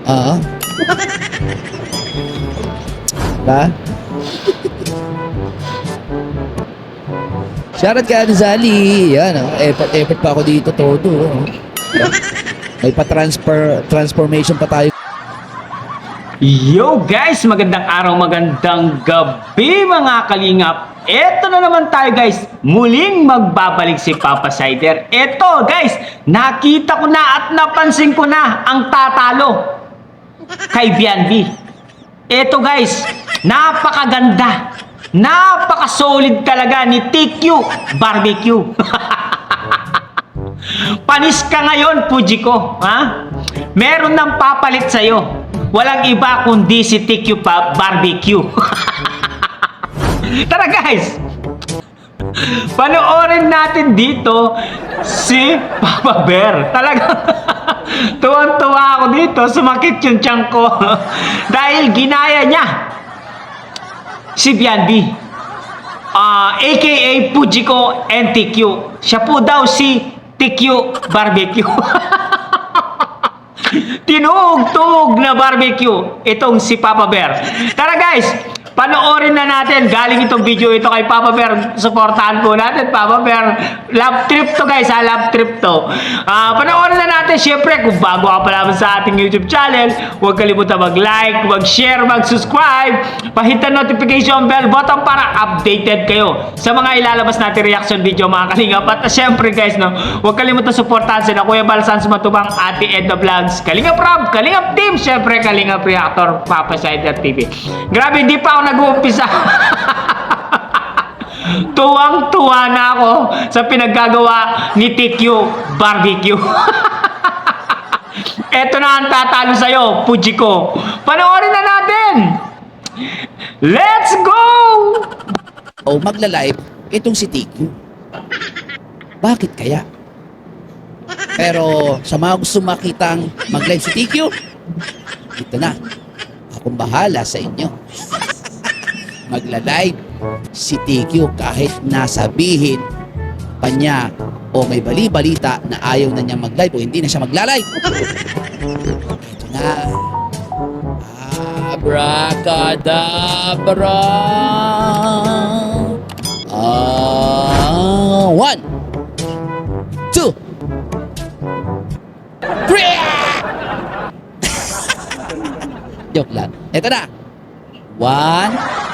Oo. Ba? Shoutout ka, Zali. Yan, oh. Effort pa ako dito, todo. Oh. May transformation pa tayo. Yo guys, magandang araw, magandang gabi mga kalingap. Eto na naman tayo guys, muling magbabalik si Papa Sider. Eto guys, nakita ko na at napansin ko na ang tatalo kay Bianbi. Eto guys, napakaganda, napaka-solid talaga ni TQ Barbecue. Panis ka ngayon, Puji ko, ha? Meron nang papalit sa'yo. Walang iba kundi si TQ Barbecue. Tara guys, panoorin natin dito si Papa Bear. Talagang tuwang-tuwa ako dito, sumakit yung tiyan ko. Dahil ginaya niya si Bianbi, aka Pujiko NTQ. Siya po daw si TQ Barbecue. Tinuog-tuog na barbecue itong si Papa Bear. Tara guys, panoorin na natin. Galing itong video ito kay Papa Bear. Supportahan po natin Papa Bear. Love trip to guys, love trip to. Panoorin na natin. Siyempre, kung bago ka pa naman sa ating YouTube channel, huwag kalimutan mag-like, mag-share, mag-subscribe, pahitan notification bell button para updated kayo sa mga ilalabas natin reaction video mga kalingap. At siyempre guys, no, huwag kalimutan supportahan sila Kuya Balsans Matubang, Ate Edna Vlogs, Kalingap Rob, Kalingap Team, siyempre Kalingap Reactor, Papa Sider TV. Grabe, hindi pa ako nag-uumpisa. Tuwang-tuwa na ako sa pinaggagawa ni TQ Barbecue. Eto na ang tatalo sa'yo, Puji ko. Panoorin na natin. Let's go! O magla-live itong si TQ. Bakit kaya? Pero sa mga gusto makitang mag-live si TQ, ito na. Akong bahala sa inyo. Magla-live si TQ kahit nasabihin pa niya o may bali-balita na ayaw na niya mag-live o hindi na siya magla-live. Ito na. Abracadabra. 1, 2, 3. Joke lang. Ito na. 1.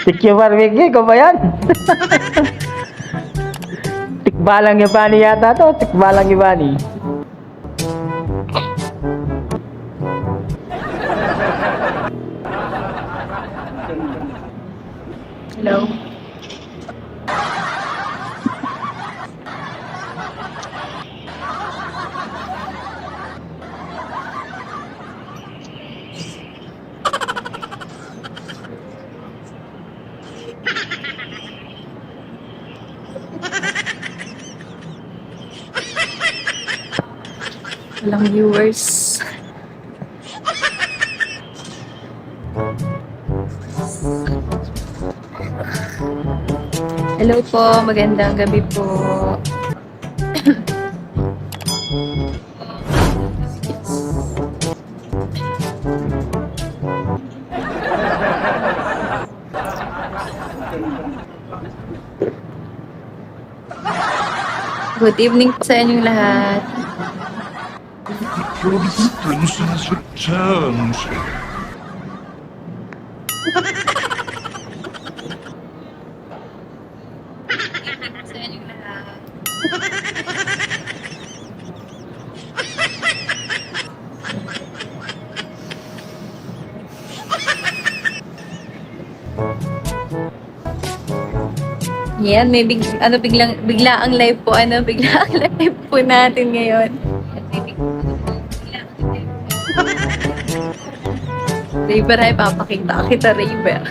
TQ Barbecue, ko ba yan? Tikbalang Ibani yata to. Tikbalang Ibani. Hello. Walang viewers. Hello po, magandang gabi po. Good evening po sa inyong lahat. Your princess returns. Sa inyong lahat. Yan, may bigla ang live po, bigla ang live po natin ngayon. Raver ay papakita kita, Raver.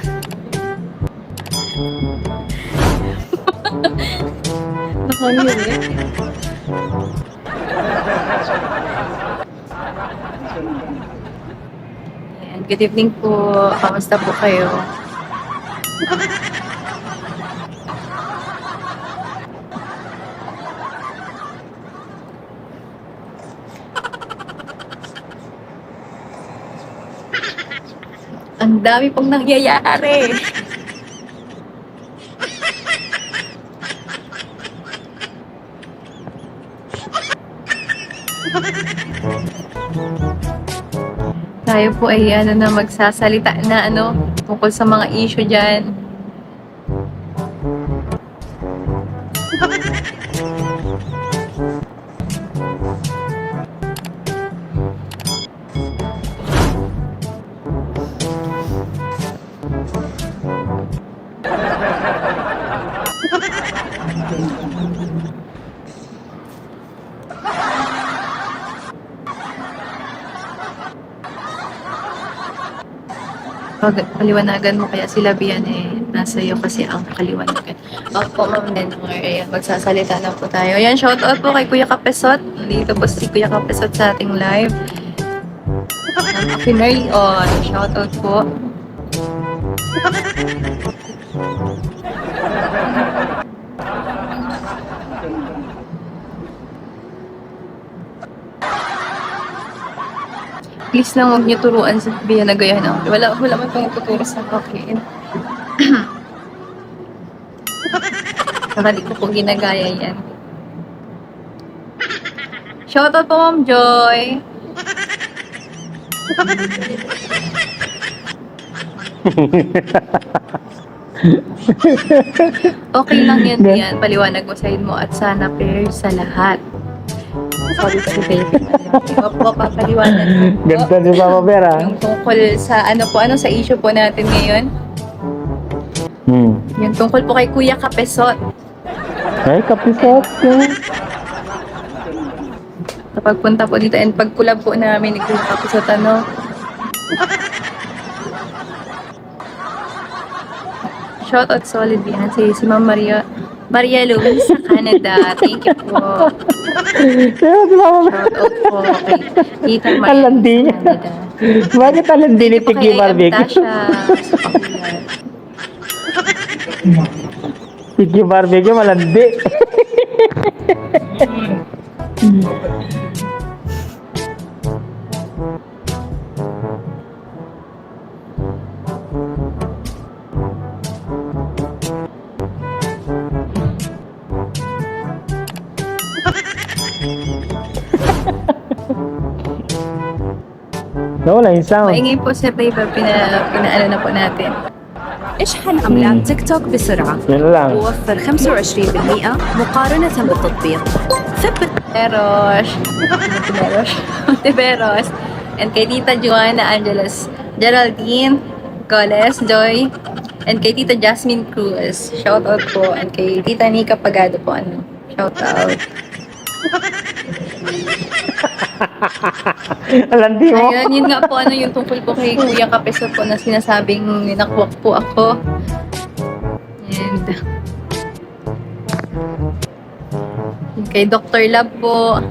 Nakonyo eh. Ayan, good evening po. Kamusta po kayo? Ang dami pong nangyayari. Tayo po ay magsasalita na tungkol sa mga issue dyan. Paliwanagan mo kaya sila Bian nasa iyo kasi ang kaliwanagan. Opo, Ma'am Nenmar. Ayan, magsasalita na po tayo. Ayan, shoutout po kay Kuya Kapesot. Dito po si Kuya Kapesot sa ating live. Finally on. Shoutout po. Please lang huwag niyo turuan si Bian na gaya na. Wala man pang tuturo sa akin. Saka di ko po ginagaya yan. Shoutout po Ma'am Joy. Okay lang yan, Bian. Paliwanag mo sa mo at sana fair sa lahat. Sorry po, baby. Opo, papaliwanag ko po. Ganda ni Papa Bear, ah. Yung tungkol sa sa issue po natin ngayon. Yung tungkol po kay Kuya Kapesot. Ay, Kapesot. Kapag punta po dito and pag-collab po namin ni Kuya Kapesot, shoutout solid yan si Ma'am Maria Louise sa Canada. Thank you po. Shoutout po kay Tita Maria Alandi sa niya. Canada. Bakit alandi ni Thank you po Tiki kay Barbecue? Tasha sa Pakulan. Tiki Barbecue, malandi. Wala yung sound. Maingay po sa paper, pinaano na po natin. اشحن عملات تيك توك بسرعة Yun lang. ووفر 25% مقارنة بالتطبيق ثبت Teros. Tiberos. And kay Tita Joanna Angeles. Geraldine Goles Joy. And kay Tita Jasmine Cruz. Shout out po. And kay Tita Nika Pagado po. Shout out. Alandi mo. Ayun, yun nga po yung tungkol po kay Kuya Kapesot po na sinasabing nakwak po ako. And kay Dr. Lab po.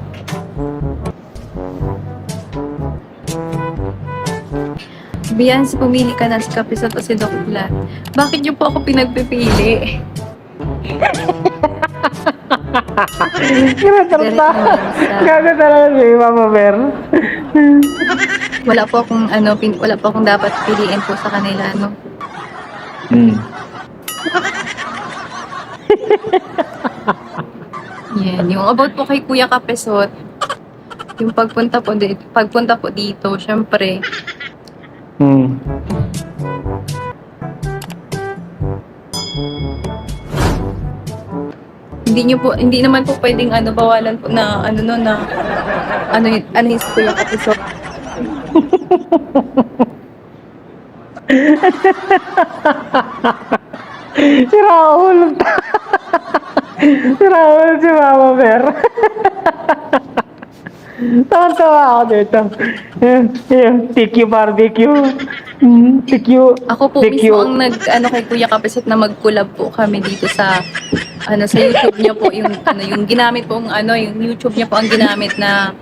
Bian, pumili ka na si Kapesot o si Dr. Lab. Bakit niyo po ako pinagpipili? Gago talaga si Papa Bear. Wala po akong dapat piliin po sa kanila, Yan, yung about po kay Kuya Kapesot, yung pagpunta po dito, syempre, hindi naman po pwedeng bawalan po na yung Kuya Kapesot. Si Raul. Si Raul si Papa Bear. Tawa-tawa ako dito. Tiki Barbecue. Tiki. Ako po mismo ang kay Kuya Kapesot na mag-collab po kami dito sa sa YouTube niya po yung ginamit po yung YouTube niya po ang ginamit na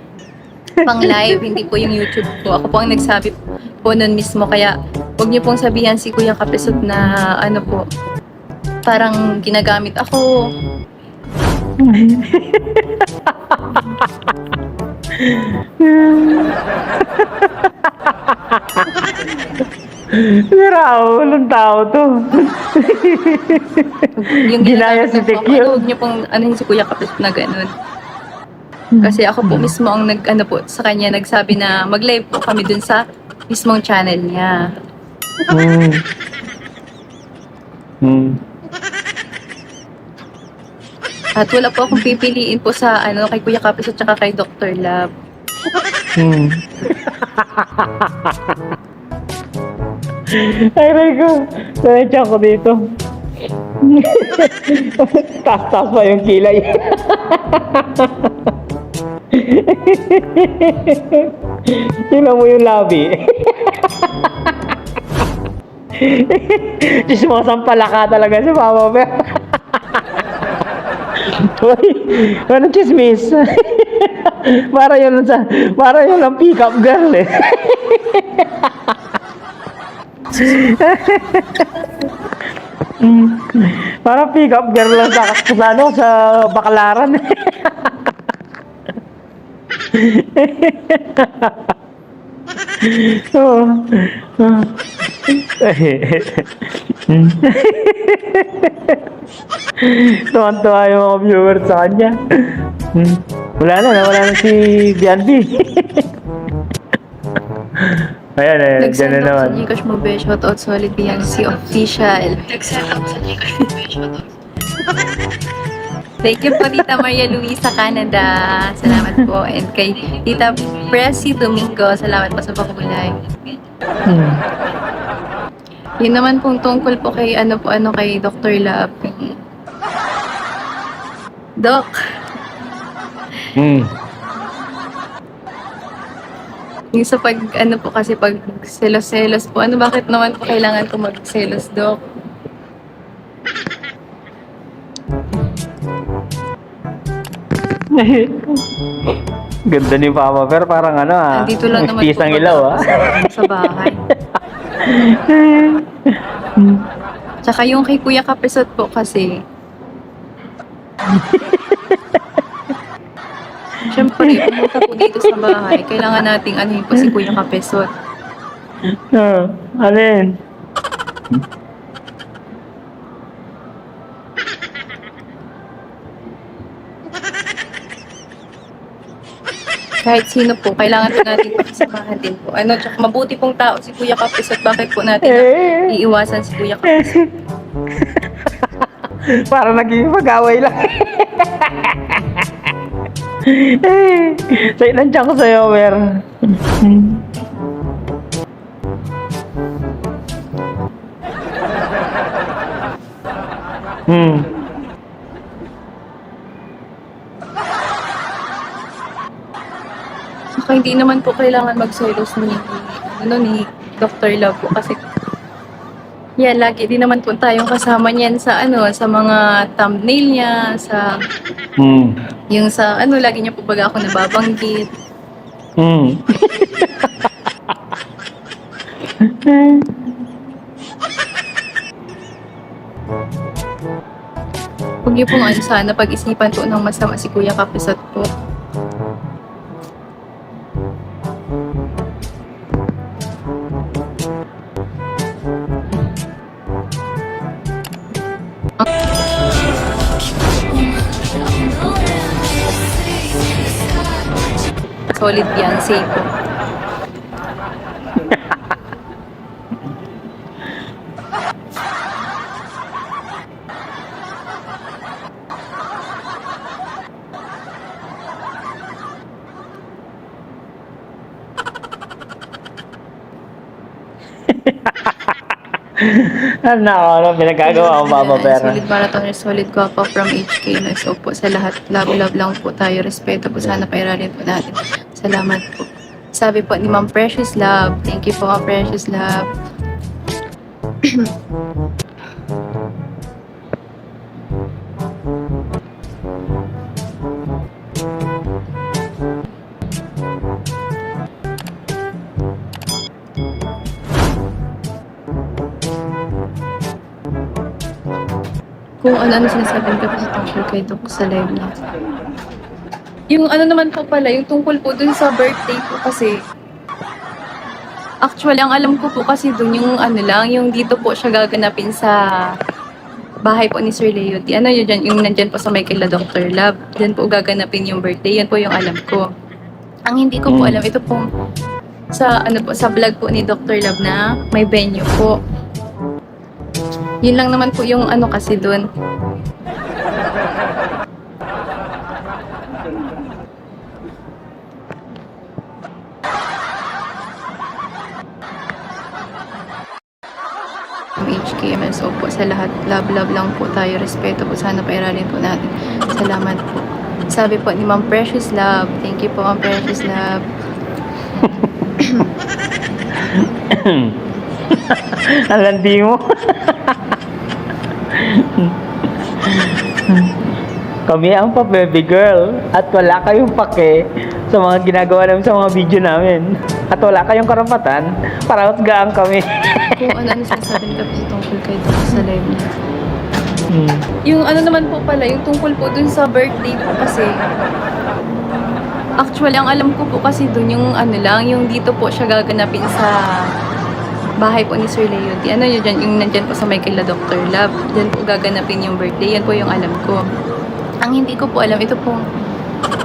pang live, hindi po yung YouTube ko. Ako po ang nagsabi po nun mismo. Kaya huwag niyo pong sabihan si Kuya Kapisot na ano po, parang ginagamit ako. Walang tao to. Yung Ginaya ginagamit si niyo po, Tekyo. huwag niyo pong anuhin si Kuya Kapisot na ganun. Kasi ako po mismo ang ano po, sa kanya nagsabi na mag-live po kami dun sa mismong channel niya. Hmm. Hmm. At wala po akong pipiliin po sa ano kay Kuya Kapisot at kay Dr. Love. Hmm. Ay, Rico. Sanay ko dito. Taas-taas pa yung kilay. Tingnan mo yung labi. Chismosan pala ka talaga si Papa Bear. Uy, anong chismis? Para yun lang pick up girl eh. Para pick up girl lang sa baklaran. Oh. Tuwan-tuwa yung mga viewers sa kanya. Nawala na si Bianbi. Ayan eh, dyan Nag-send na ako naman. sa Gcash mo, be. Shoutout Solid Beyonce Official. Nag-send ako sa Gcash mo, be. Shoutout. Thank you po, Tita Maria Luisa, Canada. Salamat po. And kay Tita Presi Domingo, salamat po sa pakulay. Yun naman pong tungkol po kay kay Dr. Love. Doc, yung sa pag selos-selos po, bakit naman po kailangan ko mag-selos, Doc? Ganda ni Papa Bear, parang Nandito lang naman po pisang ilaw sa bahay. Tsaka yung kay Kuya Kapisot po kasi, syempre, pumunta po dito sa bahay, kailangan nating anuhin po si Kuya Kapisot. Alin? Kahit sino po, kailangan po natin pakisamahan din po. Tsaka mabuti pong tao si Kuya Kapisot, bakit po natin iiwasan si Kuya Kapisot? Para naging mag-away lang. Nandiyan ko sa'yo, Wer. Saka hindi naman po kailangan magselos ni Dr. Love po kasi yan, lagi din naman po tayong kasama niyan sa sa mga thumbnail niya, sa yung sa lagi niya po baga ako nababanggit. Huwag niyo pong sana pag-isipan po ng masama si Kuya Kapisot po. Solid Beyonce po. Pinagagawa mo, Papa Bear. Solid Marathon, solid guapa from HK. So po sa lahat, love lang po tayo. Respeto po sana pairalin po natin. Salamat po. Sabi po ni Ma'am Precious Love. Thank you po, Ma'am Precious Love. Kung ano-ano sinasabi ko po tungkol kay Doc sa live niya. Yung ano naman po pala, yung tungkol po dun sa birthday po kasi, actually, ang alam ko po kasi dun yung ano lang, yung dito po siya gaganapin sa bahay po ni Sir Leo. Ano yun dyan, yung nandyan po sa Michael La Doctor Lab. Dyan po gaganapin yung birthday. Yan po yung alam ko. Ang hindi ko po alam, ito po sa ano po sa vlog po ni Dr. Love na may venue po. Yun lang naman po yung ano kasi doon. HKMSO po sa lahat. Love lang po tayo. Respeto po. Sana pairalin po natin. Salamat po. Sabi po ni Ma'am Precious Love. Thank you po, Ma'am Precious Love. Ang landi mo. Kami ang pa-baby girl at wala kayong pake sa mga ginagawa namin sa mga video namin. At wala kayong karapatan para husgahan kami. Kung ano-ano sinasabi ko po tungkol kay Doc sa live niya. Yung ano naman po pala, yung tungkol po dun sa birthday po kasi, actually, ang alam ko po kasi dun yung ano lang, yung dito po siya gaganapin sa bahay po ni Sir Leo. Ano yun dyan, yung nandyan po sa Michael La Doctor Lab. Dyan po gaganapin yung birthday. Yan po yung alam ko. Ang hindi ko po alam, ito po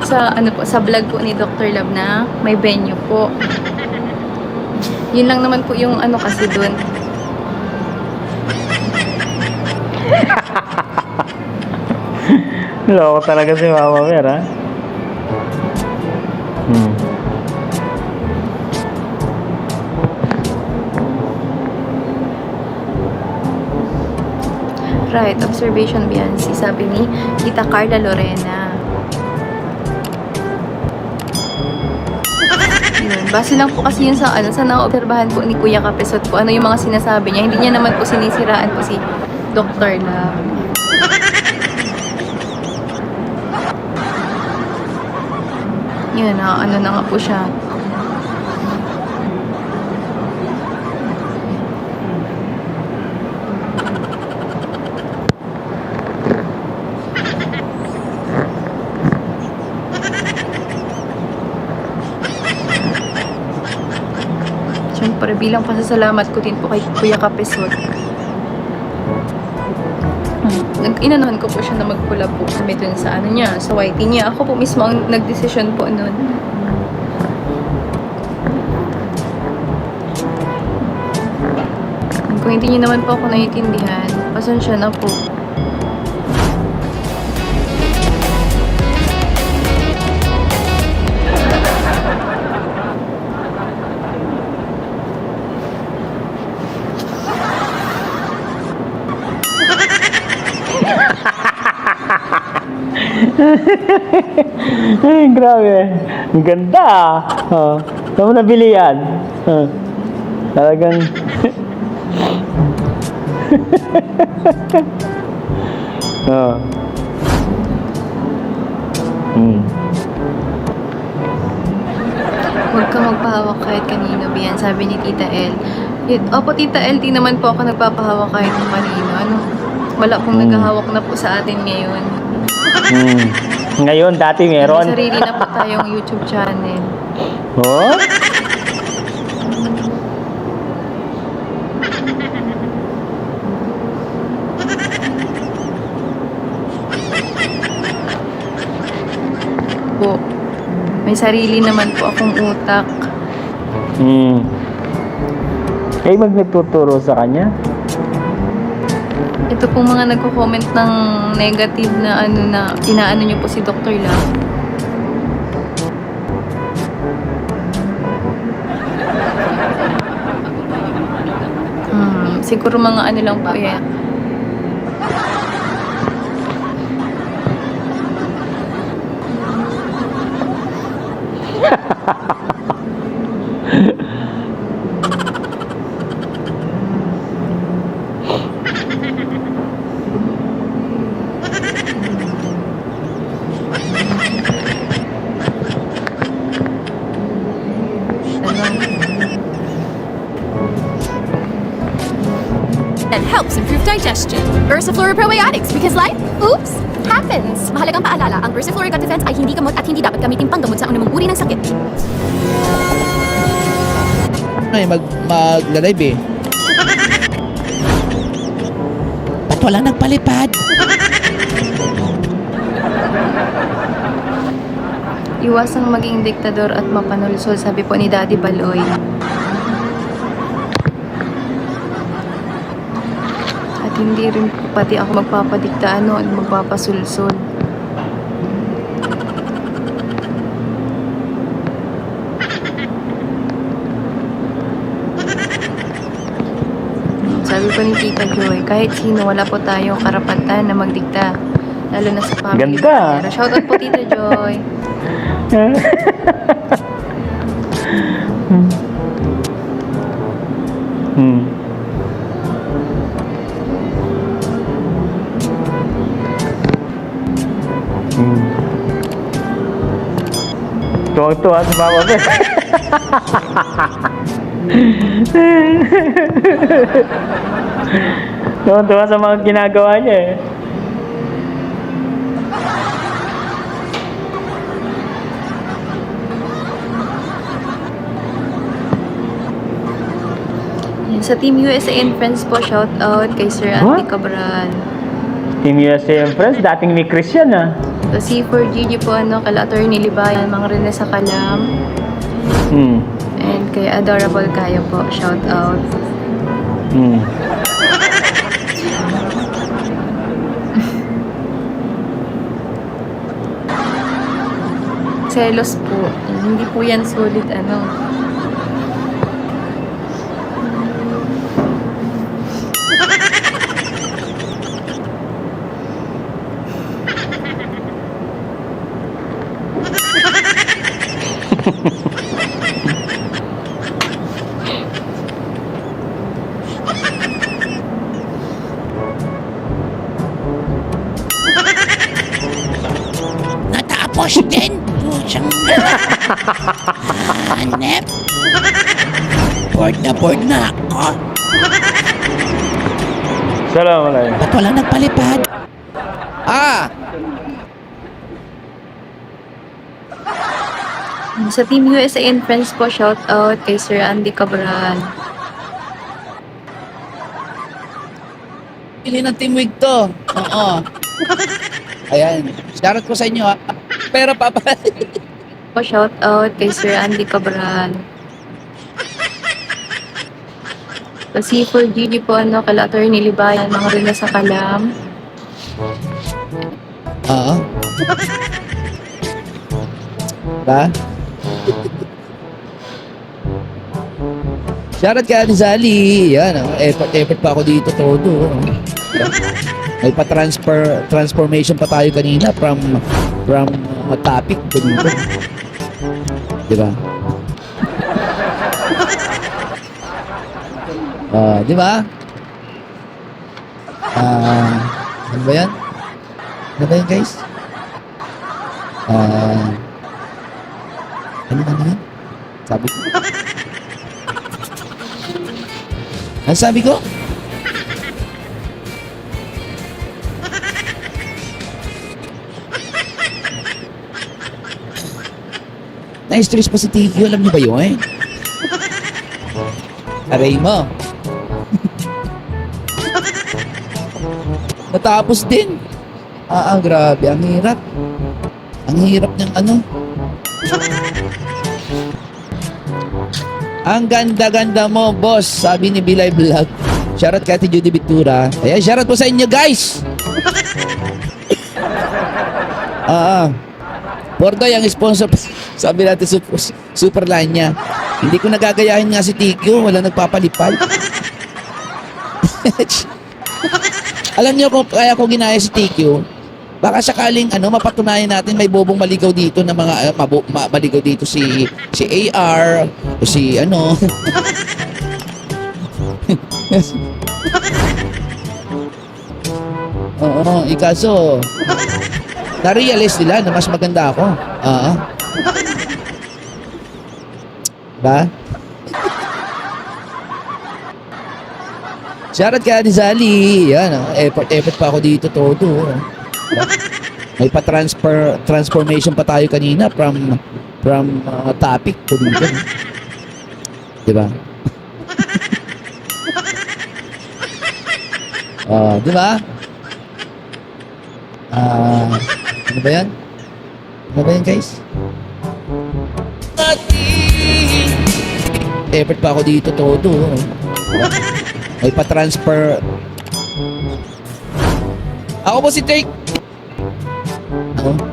sa ano po sa vlog po ni Dr. Love na may venue po. Yun lang naman po yung ano kasi doon. Loko talaga si Mama Mer, ha? Right, observation Biancy, sabi ni Tita Carla Lorena. Yun, base lang po kasi yun sa ano, sa naobserbahan po ni Kuya Kapesot po, ano yung mga sinasabi niya. Hindi niya naman po sinisiraan po si Dr. Love. Yun, ano na nga po siya. Siyempre, bilang pasasalamat ko din po kay Kuya Kapesot. Inanuhan ko po siya na mag-collab po kami dun sa ano niya, sa YT niya. Ako po mismo ang nag-decision po nun. Kung hindi niyo naman po ako naiintindihan, pasensya na po. Ay, grabe. Ang ganda, ah. Oh. Saan mo nabili yan? Oh. Talagang... oh. Huwag ka magpahawak kahit kanino, Bian, sabi ni Tita L. Opo, Tita L, di naman po ako nagpapahawak kahit kanino. Ano? Wala pong naghahawak na po sa atin ngayon. Ngayon, dati meron. May sarili na po tayong YouTube channel. Oh? Po. May sarili naman po akong utak. Eh, nagtuturo sa kanya? Ito pong mga nagko-comment ng negative na ano na inaano niyo po si Dr. Love. Siguro mga ano lang po yan. and helps improve digestion. Ursiflora Probiotics, because life, oops, happens. Mahalagang paalala, ang Ursiflora Gut Defense ay hindi gamot at hindi dapat gamitin panggamot sa anumang uri ng sakit. Ay, mag-live eh. Ba't walang nagpalipad? Iwasang maging diktador at mapanulsol, sabi po ni Daddy Baloy. At hindi rin po pati ako magpapadikta at magpapasulsol. Sabi po ni Tita Joy, kahit sino wala po tayong karapatan na magdikta. Lalo na sa family. Ganda. Pero shoutout po Tita Joy. Tuwang-tuwa sa Papa Bear. Tuwang-tuwa sa mga ginagawa niya eh. Yan, sa Team USA and Friends po, shoutout kay Sir Andy What? Cabral. Team USA and Friends, dating ni Christian ah. So, C4GG po, kala Attorney Libayan, mga Rene sa Kalam. And kay Adorable Kaya po, shoutout. Selos po. Hindi po yan solid, Natapos din. Putsang hanep. Bored na ako. Assalamualaikum. Ba't walang nagpalipad? Sa Team USA and Friends po, shoutout kay Sir Andy Cabral. Pili ng teamwig to. Oo. Ayan. Shoutout ko sa inyo ha. Pero papa. Po, shoutout kay Sir Andy Cabral. Sa C4GG po, kala Attorney Libayan, mga Rene sa Kalam. Oo. Ba? Shoutout kay Ate Zali. Yan, effort pa ako dito todo. May transformation pa tayo kanina from topic to dito. Diba? Diba? Ano ba yan? Ano ba yan, guys? Ano yan? Sabi ko. Ano sabi ko? Na-stress pa si Tiki. Alam niyo ba yun? Aray mo. Natapos din. Grabe. Ang hirap. Ang hirap ng ano. Ang ganda-ganda mo, boss. Sabi ni Bilay Vlog. Shoutout kay Ate Judy Bitura. Ayan, shoutout po sa inyo, guys. Portoy ang sponsor. Sabi natin super line niya. Hindi ko nagagayahin nga si Tikyo. Wala nagpapalipad. Alam niyo kung kaya ko ginaya si Tikyo, baka sakaling mapatunayan natin may bobong maligaw dito na mga maligaw dito si AR o si Oo, ikaso na-realize nila na mas maganda ako. Ba? Shoutout kay Rizali. Yan, effort pa ako dito todo. May transformation pa tayo kanina from topic to dito. Di ba? Di ba? Ano ba yan? Ano ba yan, guys? Effort pa ako dito todo. May Ako po si Take.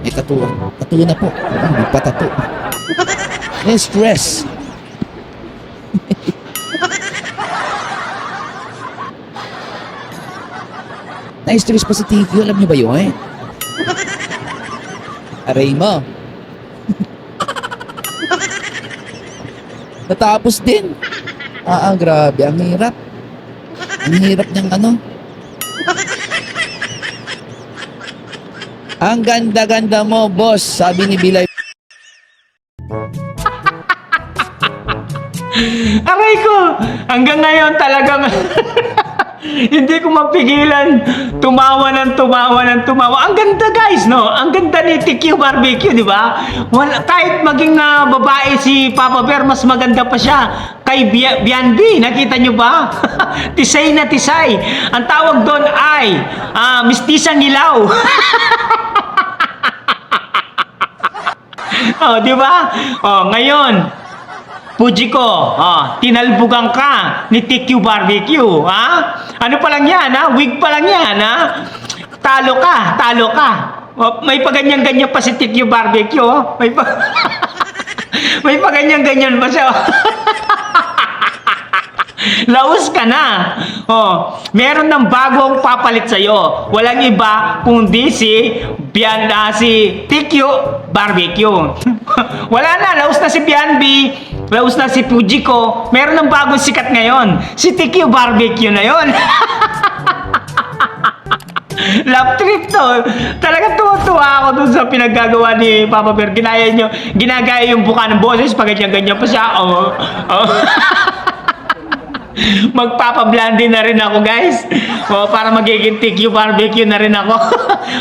May tattoo. Tattoo na po. May patattoo. May stress. Na-stress pa si Tiki. Alam niyo ba yun? Aray mo. Natapos din. Grabe. Ang hirap. Ang hirap niyang ano. Ang ganda-ganda mo, boss. Sabi ni Bilay. Aray ko! Hanggang ngayon talagang hindi ko mapigilan. Tumawa ng tumawa. Ang ganda, guys, no? Ang ganda ni TQ Barbecue, di ba? Kahit maging babae si Papa Bear, mas maganda pa siya kay Bianbi. Nakita nyo ba? Tisay na tisay. Ang tawag doon ay mistisang ilaw. Di ba? Ngayon, Fujiko, tinalbugan ka ni TQ Barbecue, ha? Ano pa lang yan, ha? Wig pa lang yan, ha? Talo ka. May paganyan-ganyan pa si TQ Barbecue, may paganyan-ganyan pa siya. Laos ka na. Meron ng bagong papalit sa'yo. Walang iba kundi si TQ Barbecue. Wala na, laos na si Bianbi, laos na si Fujiko. Meron ng bagong sikat ngayon. Si TQ Barbecue na yon. Love trip to. Talagang tuwa ako dun sa pinaggagawa ni Papa Bear. Ginagaya yung buka ng boses pag ganyan pa siya. Magpapablandi na rin ako, guys. Para magiging TQ Barbecue na rin ako.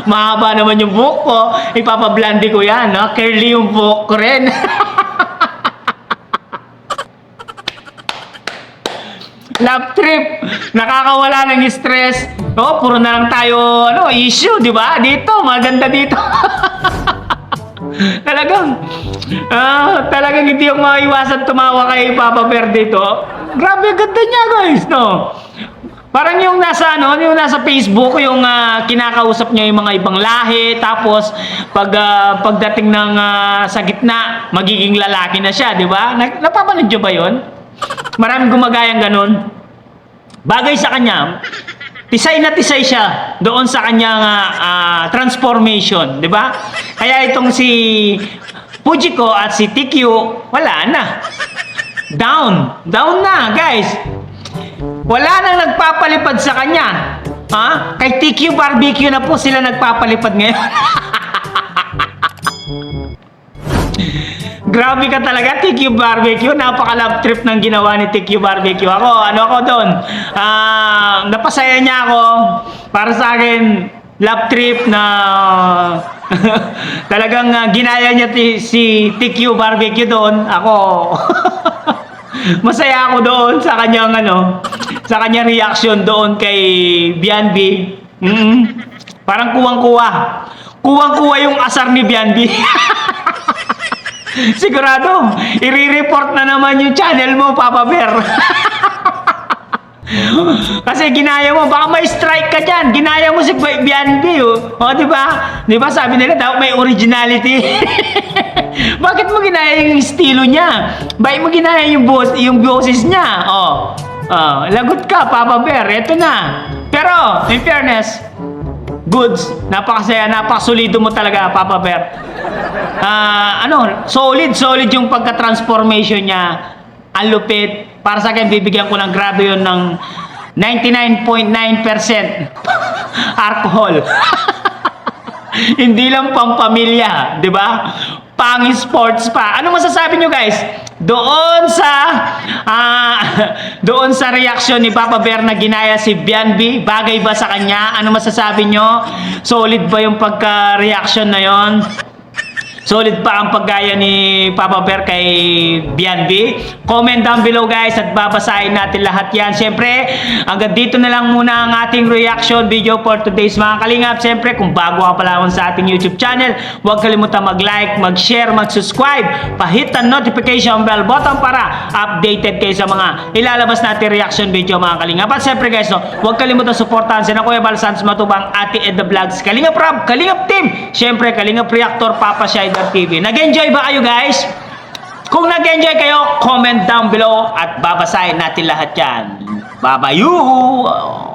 Mahaba naman yung buhok ko. Ipapablandi ko yan, no? Curly yung buhok ko rin. Love trip. Nakakawala ng stress. Puro na lang tayo, issue, di ba? Dito, maganda dito. Talagang hindi yung maiwasan tumawa kay Papa Bear dito. Grabe, ganda niya, guys, no? Parang yung nasa Facebook, yung kinakausap niya yung mga ibang lahi, tapos pagdating ng sa gitna, magiging lalaki na siya, di ba? Napapanood niyo ba yun? Maraming gumagayang ganun. Bagay sa kanya, tisay na tisay siya doon sa kanyang transformation, di ba? Kaya itong si Fujiko at si TQ, wala na. Down na, guys. Wala nang nagpapalipad sa kanya. Kay TQ Barbecue na po sila nagpapalipad ngayon. Grabe ka talaga, TQ Barbecue. Napaka-love trip ng ginawa ni TQ Barbecue. Ako doon. Napasaya niya ako. Para sa akin, love trip na talagang ginaya niya si TQ Barbecue doon. Ako, masaya ako doon sa kanyang sa kanyang reaction doon kay Bianbi. Parang kuwang-kuwa yung asar ni Bianbi. Sigurado, i-report na naman yung channel mo, Papa Bear. Kasi ginaya mo, baka may strike ka dyan. Ginaya mo si Bianbi, di ba? Di ba sabi nila, dapat may originality. Bakit mo ginaya yung estilo niya? Bakit mo ginaya yung boses niya? Lagot ka, Papa Bear. Eto na. Pero, in fairness, goods, napakasaya, napakasulido mo talaga, Papa Bear. Solid yung pagka-transformation niya. Ang lupit. Para sa akin, bibigyan ko ng grado yun ng 99.9% alcohol. Hindi lang pampamilya, di ba? Pang sports pa. Ano masasabi nyo, guys? doon sa doon sa reaksyon ni Papa Bear na ginaya si Bianbi, bagay ba sa kanya? Ano masasabi nyo? Solid ba yung pagka-reaction na yon? Solid pa ang paggaya ni Papa Bear kay Bianbi? Comment down below guys at babasahin natin lahat yan. Siyempre, hanggang dito na lang muna ang ating reaction video for today's mga kalingap. Siyempre, kung bago ka pala sa ating YouTube channel, huwag kalimutan mag-like, mag-share, mag-subscribe, pahit ang notification bell button para updated kayo sa mga ilalabas natin reaction video mga kalingap. At siyempre guys, no, huwag kalimutan suportahan si Kuya Bal Santos Matubang, Ate Ed the Vlogs, Kalingap Rob, Kalingap Team, siyempre Kalingap Reactor, Papa Shider TV. Nag-enjoy ba kayo guys? Kung nag-enjoy kayo, comment down below at babasahin natin lahat yan. Babayu!